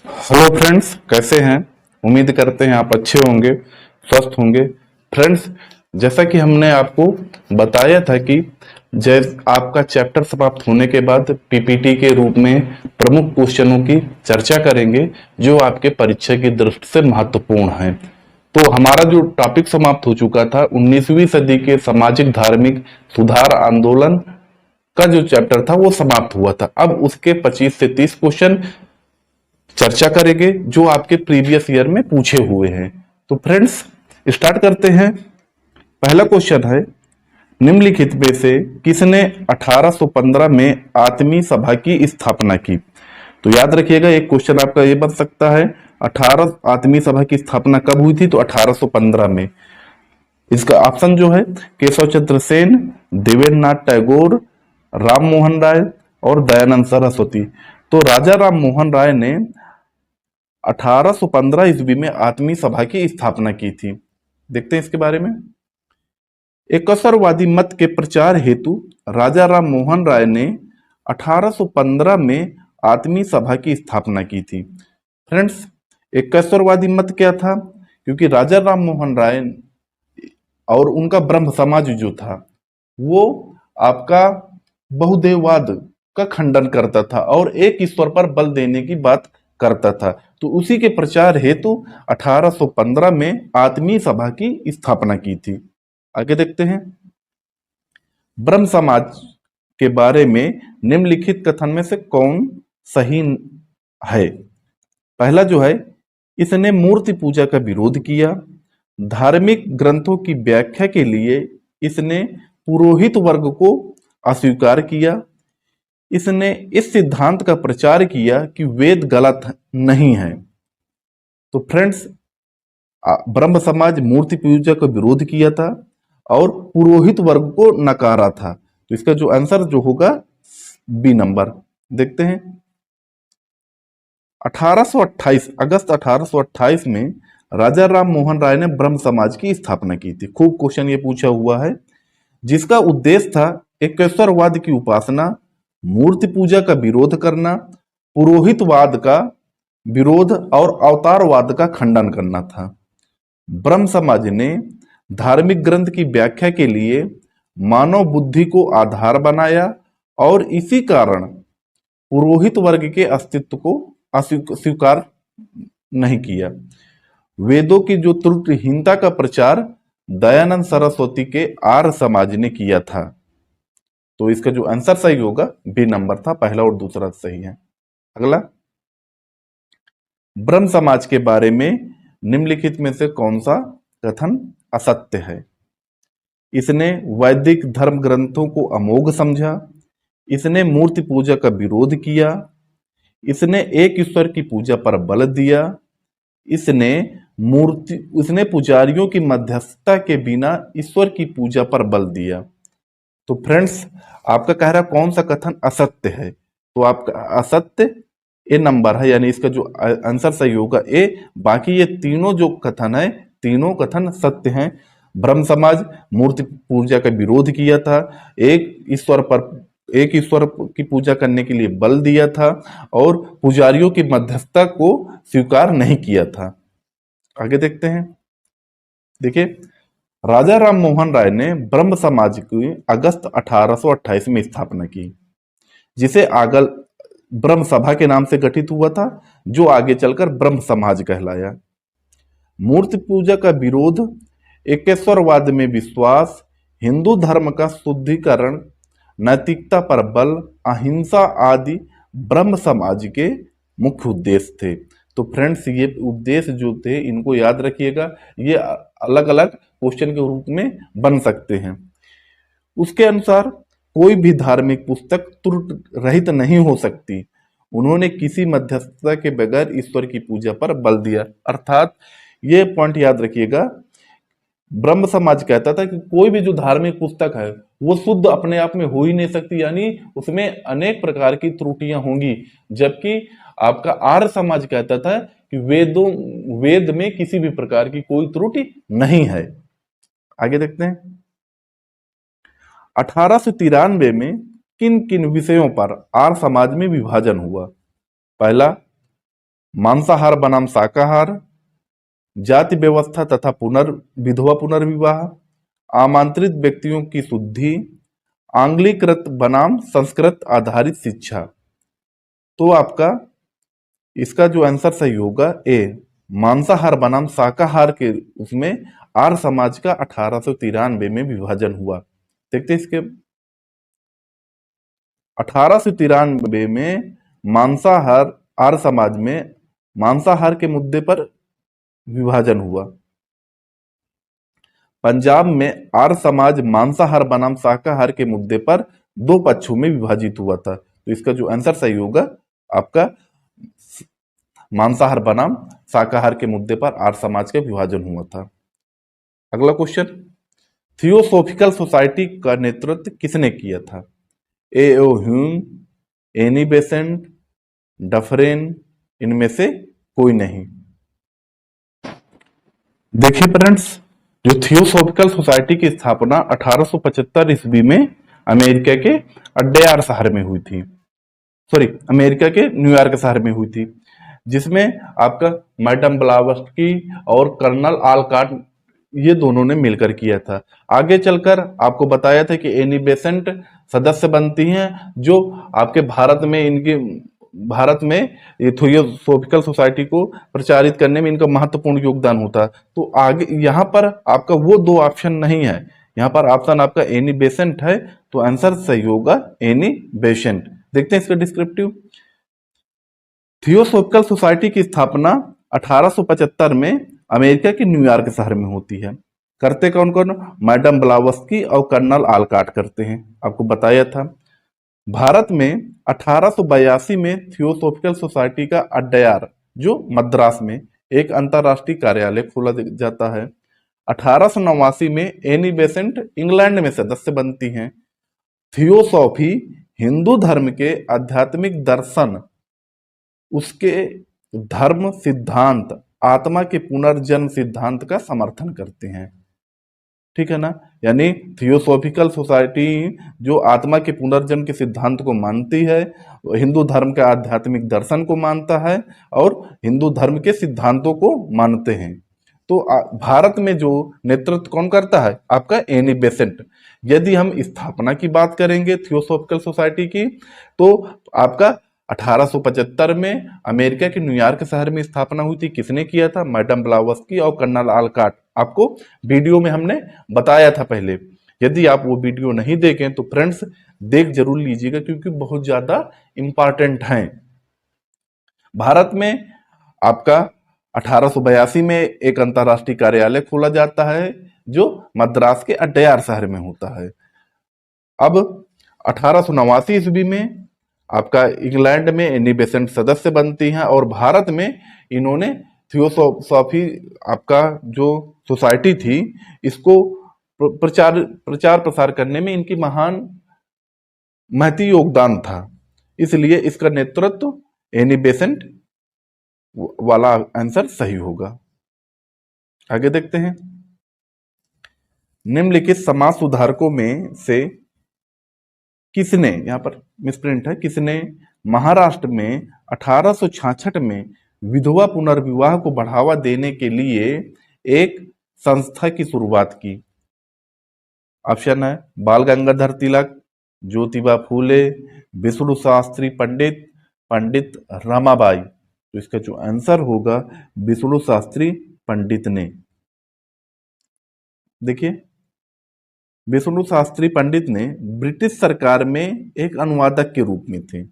Hello friends, कैसे हैं। उम्मीद करते हैं आप अच्छे होंगे, स्वस्थ होंगे। फ्रेंड्स, जैसा कि हमने आपको बताया था कि जैसे आपका चैप्टर समाप्त होने के बाद पीपीटी के रूप में प्रमुख क्वेश्चनों की चर्चा करेंगे जो आपके परीक्षा की दृष्टि से महत्वपूर्ण हैं। तो हमारा जो टॉपिक समाप्त हो चुका था 19वीं सदी के सामाजिक धार्मिक सुधार आंदोलन का जो चैप्टर था वो समाप्त हुआ था। अब उसके 25 से 30 क्वेश्चन चर्चा करेंगे जो आपके प्रीवियस ईयर में पूछे हुए हैं। तो फ्रेंड्स, स्टार्ट करते हैं। पहला क्वेश्चन है, निम्नलिखित में से किसने 1815 में आत्मीय सभा की स्थापना की। तो याद रखिएगा, एक क्वेश्चन आपका ये बन सकता है, 18 आत्मीय सभा की स्थापना कब हुई थी, तो 1815 में। इसका ऑप्शन जो है, केशव चंद्र सेन, देवेंद्र नाथ टैगोर, राम मोहन राय और दयानंद सरस्वती। तो राजा राम मोहन राय ने 1815 ईस्वी में आत्मीय सभा की स्थापना की थी। देखते हैं इसके बारे में। एकसरवादी मत के प्रचार हेतु राजा राम मोहन राय ने 1815 में आत्मीय सभा की स्थापना की थी। फ्रेंड्स, एकसरवादी मत क्या था? क्योंकि राजा राम मोहन राय और उनका ब्रह्म समाज जो था वो आपका बहुदेववाद का खंडन करता था और एक ईश्वर पर बल देने की बात करता था। तो उसी के प्रचार हेतु 1815 में आत्मीय सभा की स्थापना की थी। आगे देखते हैं। ब्रह्म समाज के बारे में निम्नलिखित कथन में से कौन सही है? पहला जो है, इसने मूर्ति पूजा का विरोध किया। धार्मिक ग्रंथों की व्याख्या के लिए इसने पुरोहित वर्ग को अस्वीकार किया। इसने इस सिद्धांत का प्रचार किया कि वेद गलत नहीं है। तो फ्रेंड्स, ब्रह्म समाज मूर्ति पूजा का विरोध किया था और पुरोहित वर्ग को नकारा था। तो इसका जो आंसर जो होगा, बी नंबर। देखते हैं। 1828 अगस्त 1828 में राजा राम मोहन राय ने ब्रह्म समाज की स्थापना की थी। खूब क्वेश्चन ये पूछा हुआ है। जिसका उद्देश्य था एकेश्वरवाद की उपासना, मूर्ति पूजा का विरोध करना, पुरोहितवाद का विरोध और अवतारवाद का खंडन करना था। ब्रह्म समाज ने धार्मिक ग्रंथ की व्याख्या के लिए मानव बुद्धि को आधार बनाया और इसी कारण पुरोहित वर्ग के अस्तित्व को अस्वीकार नहीं किया। वेदों की जो त्रुटिहीनता का प्रचार दयानंद सरस्वती के आर्य समाज ने किया था। तो इसका जो आंसर सही होगा, बी नंबर था। पहला और दूसरा सही है। अगला, ब्रह्म समाज के बारे में निम्नलिखित में से कौन सा कथन असत्य है? इसने वैदिक धर्म ग्रंथों को अमोघ समझा। इसने मूर्ति पूजा का विरोध किया। इसने एक ईश्वर की पूजा पर बल दिया। इसने पुजारियों की मध्यस्थता के बिना ईश्वर की पूजा पर बल दिया। तो फ्रेंड्स, आपका कह रहा कौन सा कथन असत्य है? तो आपका असत्य ए नंबर है, यानी इसका जो आंसर सही होगा ए। बाकी ये तीनों जो कथन है, तीनों कथन सत्य हैं। ब्रह्म समाज मूर्ति पूजा का विरोध किया था, एक ईश्वर की पूजा करने के लिए बल दिया था और पुजारियों की मध्यस्थता को स्वीकार नहीं किया था। आगे देखते हैं। देखिए, राजा राम मोहन राय ने ब्रह्म समाज की अगस्त 1828 में स्थापना की, जिसे आगल ब्रह्म सभा के नाम से गठित हुआ था, जो आगे चलकर ब्रह्म समाज कहलाया। मूर्ति पूजा का विरोध, एकेश्वरवाद में विश्वास, हिंदू धर्म का शुद्धिकरण, नैतिकता पर बल, अहिंसा आदि ब्रह्म समाज के मुख्य उद्देश्य थे। तो फ्रेंड्स, ये उद्देश्य जो थे इनको याद रखिएगा। ये अलग अलग क्वेश्चन के रूप में बन सकते हैं। उसके अनुसार कोई भी धार्मिक पुस्तक त्रुटि रहित नहीं हो सकती। उन्होंने किसी मध्यस्थता के बगैर ईश्वर की पूजा पर बल दिया। अर्थात ये पॉइंट याद रखिएगा, ब्रह्म समाज कहता था कि कोई भी जो धार्मिक पुस्तक है वो शुद्ध अपने आप में हो ही नहीं सकती, यानी उसमें अनेक प्रकार की त्रुटियां होंगी। जबकि आपका आर्य समाज कहता था कि वेद में किसी भी प्रकार की कोई त्रुटि नहीं है। आगे देखते हैं। 1893 में किन किन विषयों पर आर्य समाज में विभाजन हुआ? पहला, मांसाहार बनाम शाकाहार, जाति व्यवस्था तथा विधवा पुनर्विवाह, आमंत्रित व्यक्तियों की शुद्धि, आंग्लीकृत बनाम संस्कृत आधारित शिक्षा। तो आपका इसका जो आंसर सही होगा ए, मांसाहार बनाम शाकाहार के उसमें आर्य समाज का 1893 में विभाजन हुआ। देखते इसके 1893 में मांसाहार आर्य समाज में मांसाहार के मुद्दे पर विभाजन हुआ। पंजाब में आर्य समाज मांसाहार बनाम शाकाहार के मुद्दे पर दो पक्षों में विभाजित हुआ था। तो इसका जो आंसर सही होगा आपका मांसाहार बनाम शाकाहार के मुद्दे पर आर्य समाज का विभाजन हुआ था। अगला क्वेश्चन, थियोसॉफिकल सोसाइटी का नेतृत्व किसने किया था? ए.ओ. ह्यूम, एनी बेसेंट, डफरेन, इनमें से कोई नहीं। देखिए फ्रेंड्स, जो थियोसॉफिकल सोसाइटी की स्थापना 1875 ईस्वी में अमेरिका के अड्डेयार शहर में हुई थी, अमेरिका के न्यूयॉर्क शहर में हुई थी, जिसमें आपका मैडम ब्लावत्स्की और कर्नल आलकाट ये दोनों ने मिलकर किया था। आगे चलकर आपको बताया था कि एनी बेसेंट सदस्य बनती हैं, जो आपके भारत में थियोसॉफिकल सोसाइटी को प्रचारित करने में इनका महत्वपूर्ण योगदान होता है। तो आगे यहाँ पर आपका वो दो ऑप्शन नहीं है, यहाँ पर ऑप्शन आपका एनी बेसेंट है, तो आंसर सही होगा एनी बेसेंट। देखते हैं इसका डिस्क्रिप्टिव। थियोसॉफिकल सोसाइटी की स्थापना 1875 में अमेरिका के न्यूयॉर्क शहर में होती है। करते कौन कौन? मैडम ब्लावत्स्की और कर्नल आलकाट करते हैं, आपको बताया था। भारत में 1882 में थियोसॉफिकल सोसाइटी का अड्डेयार जो मद्रास में एक अंतरराष्ट्रीय कार्यालय खोला जाता है। 1889 में एनी बेसेंट इंग्लैंड में सदस्य बनती हैं। थियोसॉफी हिंदू धर्म के आध्यात्मिक दर्शन, उसके धर्म सिद्धांत, आत्मा के पुनर्जन्म सिद्धांत का समर्थन करते हैं। ठीक है ना, यानी थियोसॉफिकल सोसाइटी जो आत्मा के पुनर्जन्म के सिद्धांत को मानती है, हिंदू धर्म के आध्यात्मिक दर्शन को मानता है और हिंदू धर्म के सिद्धांतों को मानते हैं। तो भारत में जो नेतृत्व कौन करता है? आपका एनी बेसेंट। यदि हम स्थापना की बात करेंगे थियोसॉफिकल सोसाइटी की, तो आपका 1875 में अमेरिका के न्यूयॉर्क शहर में स्थापना हुई थी। किसने किया था? मैडम ब्लावत्स्की और कर्नल आलकाट। आपको वीडियो में हमने बताया था पहले। यदि आप वो वीडियो नहीं देखें तो फ्रेंड्स देख जरूर लीजिएगा, क्योंकि बहुत ज्यादा इंपॉर्टेंट हैं। भारत में आपका 1882 में एक अंतरराष्ट्रीय कार्यालय खोला जाता है जो मद्रास के अड्डेयार शहर में होता है। अब 1889 ईस्वी में आपका इंग्लैंड में एनी बेसेंट सदस्य बनती हैं और भारत में इन्होंने थियोसॉफी आपका जो सोसाइटी थी इसको प्रचार प्रसार करने में इनकी महान महती योगदान था, इसलिए इसका नेतृत्व एनी बेसेंट वाला आंसर सही होगा। आगे देखते हैं, निम्नलिखित समाज सुधारकों में से किसने, यहां पर मिसप्रिंट है, किसने महाराष्ट्र में 1866 में विधवा पुनर्विवाह को बढ़ावा देने के लिए एक संस्था की शुरुआत की? ऑप्शन है बाल गंगाधर तिलक, ज्योतिबा फूले, विष्णु शास्त्री पंडित, पंडित रमाबाई। तो इसका जो आंसर होगा विष्णु शास्त्री पंडित ने। देखिए, विष्णु शास्त्री पंडित ने ब्रिटिश सरकार में एक अनुवादक के रूप में थे।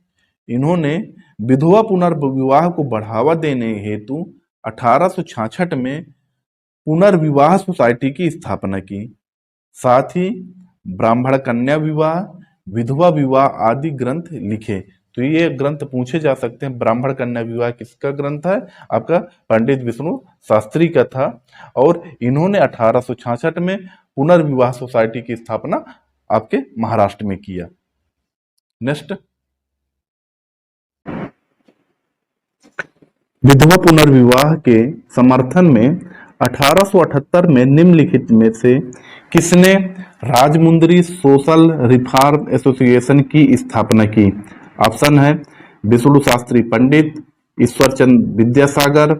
इन्होंने विधवा पुनर्विवाह को बढ़ावा देने हेतु 1866 में पुनर्विवाह सोसाइटी की स्थापना की। साथ ही ब्राह्मण कन्या विवाह, विधवा विवाह आदि ग्रंथ लिखे। तो ये ग्रंथ पूछे जा सकते हैं। ब्राह्मण कन्या विवाह किसका ग्रंथ है? आपका पंडित विष्णु शास्त्री का था। और इन्होंने 1866 में पुनर्विवाह सोसाइटी की स्थापना आपके महाराष्ट्र में किया। नेक्स्ट, विधवा पुनर्विवाह के समर्थन में 1878 में निम्नलिखित में से किसने राजमुंदरी सोशल रिफॉर्म एसोसिएशन की स्थापना की? ऑप्शन है विष्णु शास्त्री पंडित, ईश्वरचंद विद्यासागर,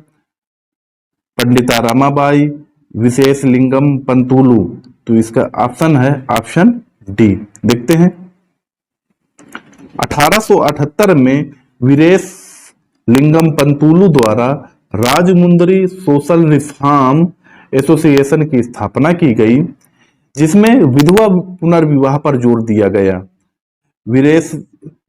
पंडिता रमाबाई, विशेषलिंगम पंतुलू। तो इसका ऑप्शन है ऑप्शन डी। देखते हैं 1878 में वीरेश लिंगम पंतुलू द्वारा राजमुंदरी सोशल रिफॉर्म एसोसिएशन की स्थापना की गई, जिसमें विधवा पुनर्विवाह पर जोर दिया गया। वीरेश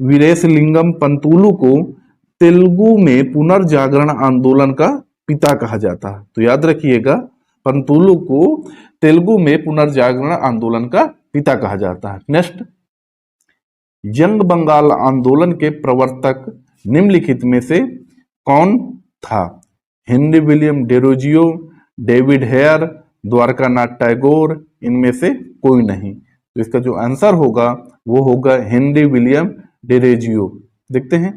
वीरेशलिंगम पंतुलू को तेलुगु में पुनर्जागरण आंदोलन का पिता कहा जाता है। तो याद रखिएगा, पंतुलू को तेलुगु में पुनर्जागरण आंदोलन का पिता कहा जाता है। नेक्स्ट, यंग बंगाल आंदोलन के प्रवर्तक निम्नलिखित में से कौन था? Henry William Derozio, David Hare, Dwarkanath Tagore, इनमें से कोई नहीं। तो इसका जो आंसर होगा वो होगा हेनरी विलियम डेरोजियो। देखते हैं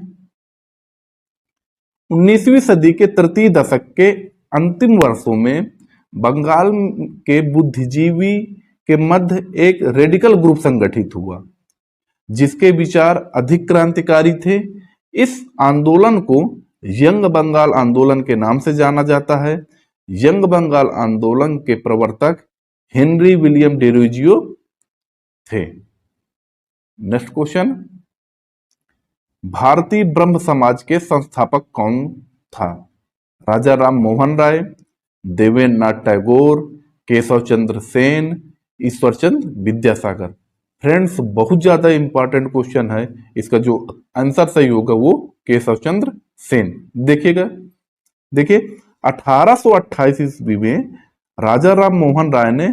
19वीं सदी के तृतीय दशक के अंतिम वर्षों में बंगाल के बुद्धिजीवी के मध्य एक रेडिकल ग्रुप संगठित हुआ, जिसके विचार अधिक क्रांतिकारी थे। इस आंदोलन को यंग बंगाल आंदोलन के नाम से जाना जाता है। यंग बंगाल आंदोलन के प्रवर्तक हेनरी विलियम डेरोजियो थे। नेक्स्ट क्वेश्चन, भारतीय ब्रह्म समाज के संस्थापक कौन था? राजा राम मोहन राय, देवेंद्र नाथ टैगोर, केशव चंद्र सेन, ईश्वरचंद विद्यासागर। फ्रेंड्स, बहुत ज्यादा इंपॉर्टेंट क्वेश्चन है। इसका जो आंसर सही होगा वो केशव चंद्र सेन। देखिएगा, देखिए 1828 ईस्वी में राजा राम मोहन राय ने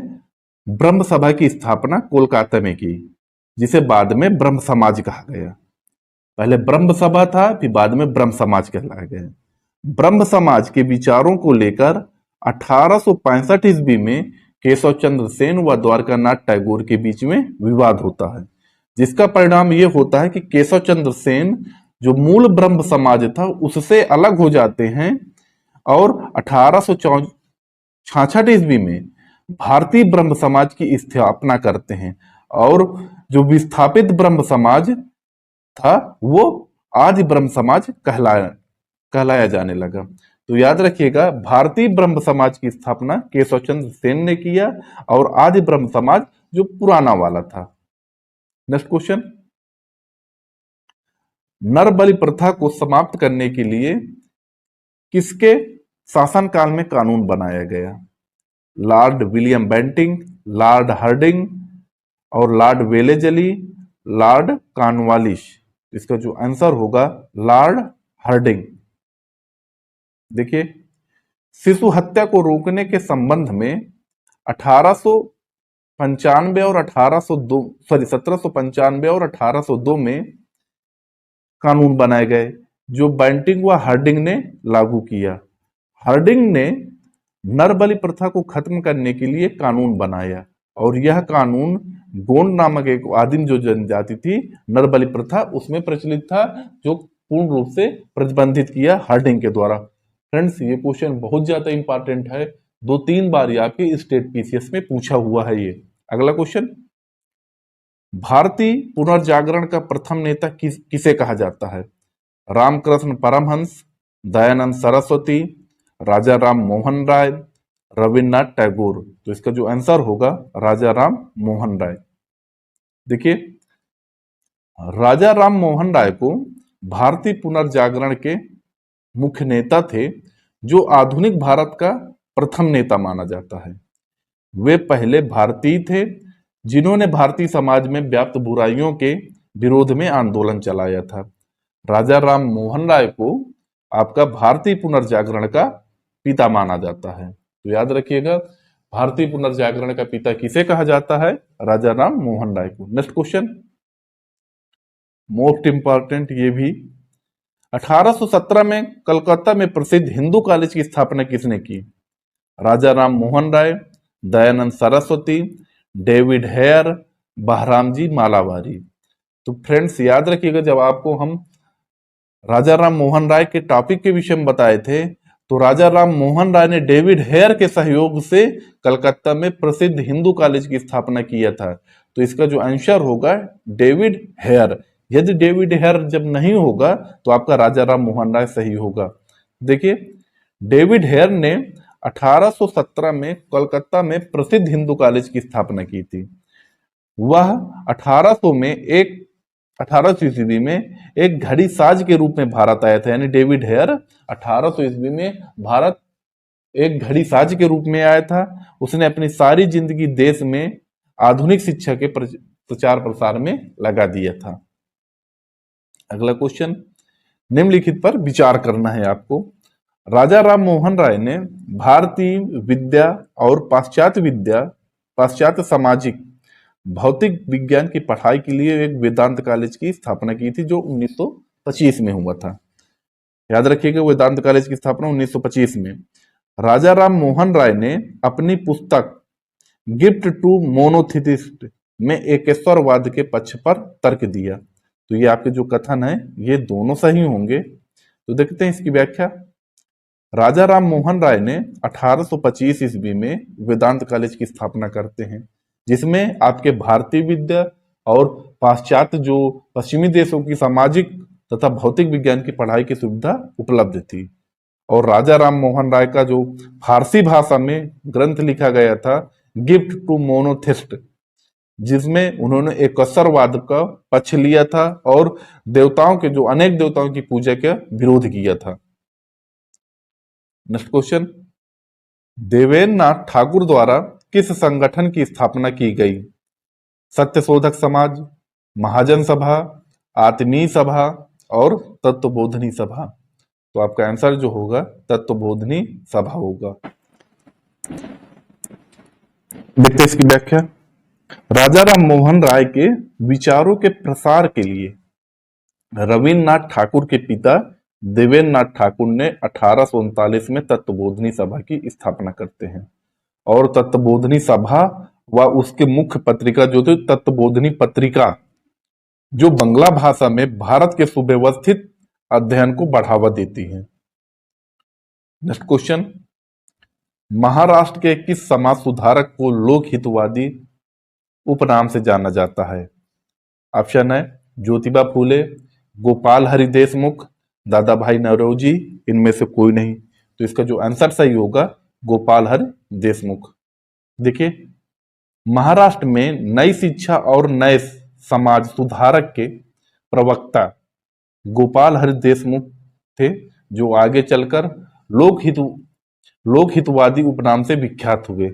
ब्रह्म सभा की स्थापना कोलकाता में की, जिसे बाद में ब्रह्म समाज कहा गया। पहले ब्रह्म सभा था, फिर बाद में ब्रह्म समाज कहलाया गया। ब्रह्म समाज के विचारों को लेकर 1865 ईस्वी में केशव चंद्र सेन व द्वारकानाथ टैगोर के बीच में विवाद होता है, जिसका परिणाम यह होता है कि केशव चंद्र सेन जो मूल ब्रह्म समाज था उससे अलग हो जाते हैं और 1866 ईस्वी में भारतीय ब्रह्म समाज की स्थापना करते हैं। और जो विस्थापित ब्रह्म समाज था वो आज ब्रह्म समाज कहलाया जाने लगा। तो याद रखिएगा, भारतीय ब्रह्म समाज की स्थापना केशव चंद्र सेन ने किया और आदि ब्रह्म समाज जो पुराना वाला था। नेक्स्ट क्वेश्चन, नर बलि प्रथा को समाप्त करने के लिए किसके शासनकाल में कानून बनाया गया? Lord William Bentinck, lord Hardinge और लॉर्ड वेलेजली, लॉर्ड कॉर्नवालिस। इसका जो आंसर होगा लॉर्ड हार्डिंग। देखिए, शिशु हत्या को रोकने के संबंध में 1895 और 1795 और 1802 में कानून बनाए गए, जो बेंटिंग व हार्डिंग ने लागू किया। हार्डिंग ने नरबलि प्रथा को खत्म करने के लिए कानून बनाया और यह कानून गोंड नामक एक आदिम जो जनजाति थी, नरबलि प्रथा उसमें प्रचलित था, जो पूर्ण रूप से प्रतिबंधित किया हार्डिंग के द्वारा। फ्रेंड्स, ये क्वेश्चन बहुत ज्यादा इंपॉर्टेंट है, 2-3 बार आपके स्टेट पीसीएस में पूछा हुआ है ये। अगला क्वेश्चन, भारतीय पुनर्जागरण का प्रथम नेता किसे कहा जाता है? रामकृष्ण परमहंस, दयानंद सरस्वती, राजा राम मोहन राय, रविन्द्रनाथ टैगोर। तो इसका जो आंसर होगा राजा राम मोहन राय। देखिए, राजा राम मोहन राय को भारतीय पुनर्जागरण के मुख्य नेता थे, जो आधुनिक भारत का प्रथम नेता माना जाता है। वे पहले भारतीय थे जिन्होंने भारतीय समाज में व्याप्त बुराइयों के विरोध में आंदोलन चलाया था। राजा राम मोहन राय को आपका भारतीय पुनर्जागरण का पिता माना जाता है। तो याद रखिएगा, भारतीय पुनर्जागरण का पिता किसे कहा जाता है? राजा राम मोहन राय को। नेक्स्ट क्वेश्चन, मोस्ट इंपॉर्टेंट ये भी, 1817 में कलकत्ता में प्रसिद्ध हिंदू कॉलेज की स्थापना किसने की? राजा राम मोहन राय, दयानंद सरस्वती, डेविड हेयर, बहरामजी मालाबारी। तो फ्रेंड्स, याद रखिएगा, जब आपको हम राजा राम मोहन राय के टॉपिक के विषय में बताए थे, तो राजा राम मोहन राय ने डेविड हेयर के सहयोग से कलकत्ता में प्रसिद्ध हिंदू कॉलेज की स्थापना किया था। तो इसका जो आंसर होगा डेविड हेयर। यदि डेविड हेयर जब नहीं होगा तो आपका राजा राम मोहन राय सही होगा। देखिए, डेविड हेयर ने 1817 में कोलकाता में प्रसिद्ध हिंदू कॉलेज की स्थापना की थी। वह 1800 ईस्वी में एक घड़ी साज के रूप में भारत आया था। यानी डेविड हेयर 1800 ईस्वी में भारत एक घड़ी साज के रूप में आया था। उसने अपनी सारी जिंदगी देश में आधुनिक शिक्षा के प्रचार प्रसार में लगा दिया था। अगला क्वेश्चन, निम्नलिखित पर विचार करना है आपको। राजा राम मोहन राय ने भारतीय विद्या और पाश्चात्य सामाजिक भौतिक विज्ञान की पढ़ाई के लिए एक वेदांत कॉलेज की स्थापना की थी, जो 1925 में हुआ था। याद रखिएगा, वेदांत कॉलेज की स्थापना 1925 में। राजा राम मोहन राय ने अपनी पुस्तक गिफ्ट टू मोनोथिस्ट में एकेश्वरवाद के पक्ष पर तर्क दिया। तो ये आपके जो कथन है ये दोनों सही होंगे। तो देखते हैं इसकी व्याख्या। राजा राम मोहन राय ने 1825 ईस्वी में वेदांत कॉलेज की स्थापना करते हैं, जिसमें आपके भारतीय विद्या और पाश्चात्य जो पश्चिमी देशों की सामाजिक तथा भौतिक विज्ञान की पढ़ाई की सुविधा उपलब्ध थी। और राजा राम मोहन राय का जो फारसी भाषा में ग्रंथ लिखा गया था गिफ्ट टू मोनोथिस्ट, जिसमें उन्होंने एकेश्वरवाद का पक्ष लिया था और देवताओं के जो अनेक देवताओं की पूजा का विरोध किया था। नेक्स्ट क्वेश्चन, देवेंद्र नाथ ठाकुर द्वारा किस संगठन की स्थापना की गई? सत्यशोधक समाज, महाजन सभा, आत्मीय सभा और तत्वबोधनी सभा। तो आपका आंसर जो होगा तत्वबोधनी सभा होगा। देखते इसकी व्याख्या। राजा राम मोहन राय के विचारों के प्रसार के लिए रविन्द्रनाथ ठाकुर के पिता देवेंद्र नाथ ठाकुर ने 1839 में तत्वबोधनी सभा की स्थापना करते हैं। और तत्वबोधनी सभा व उसके मुख्य पत्रिका जो थी तत्वबोधनी पत्रिका, जो बंगला भाषा में भारत के सुव्यवस्थित अध्ययन को बढ़ावा देती है। नेक्स्ट क्वेश्चन, महाराष्ट्र के किस समाज सुधारक को लोक हितवादी उपनाम से जाना जाता है? ऑप्शन है ज्योतिबा फूले, गोपाल हरि देशमुख, दादा भाई नौरोजी, इनमें से कोई नहीं। तो इसका जो आंसर सही होगा गोपाल हरि देशमुख। देखिए, महाराष्ट्र में नई शिक्षा और नए समाज सुधारक के प्रवक्ता गोपाल हरि देशमुख थे, जो आगे चलकर लोक हितवादी उपनाम से विख्यात हुए।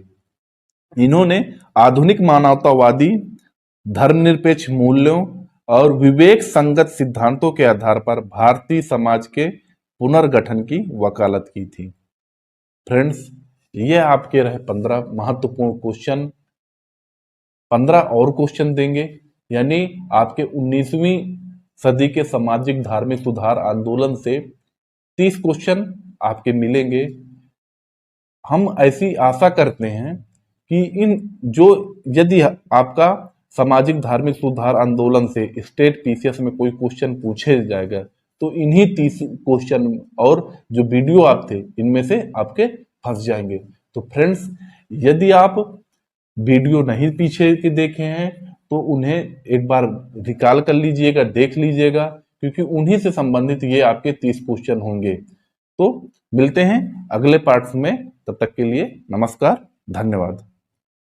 इन्होंने आधुनिक मानवतावादी, धर्मनिरपेक्ष मूल्यों और विवेक संगत सिद्धांतों के आधार पर भारतीय समाज के पुनर्गठन की वकालत की थी। फ्रेंड्स, ये आपके रहे 15 महत्वपूर्ण क्वेश्चन। 15 और क्वेश्चन देंगे, यानी आपके 19वीं सदी के सामाजिक धार्मिक सुधार आंदोलन से 30 क्वेश्चन आपके मिलेंगे। हम ऐसी आशा करते हैं कि यदि आपका सामाजिक धार्मिक सुधार आंदोलन से स्टेट पीसीएस में कोई क्वेश्चन पूछे जाएगा तो इन्हीं 30 क्वेश्चन और जो वीडियो आप थे इनमें से आपके फंस जाएंगे। तो फ्रेंड्स, यदि आप वीडियो नहीं पीछे के देखे हैं तो उन्हें एक बार रिकॉल कर लीजिएगा, देख लीजिएगा, क्योंकि उन्हीं से संबंधित ये आपके 30 क्वेश्चन होंगे। तो मिलते हैं अगले पार्ट्स में, तब तक के लिए नमस्कार, धन्यवाद।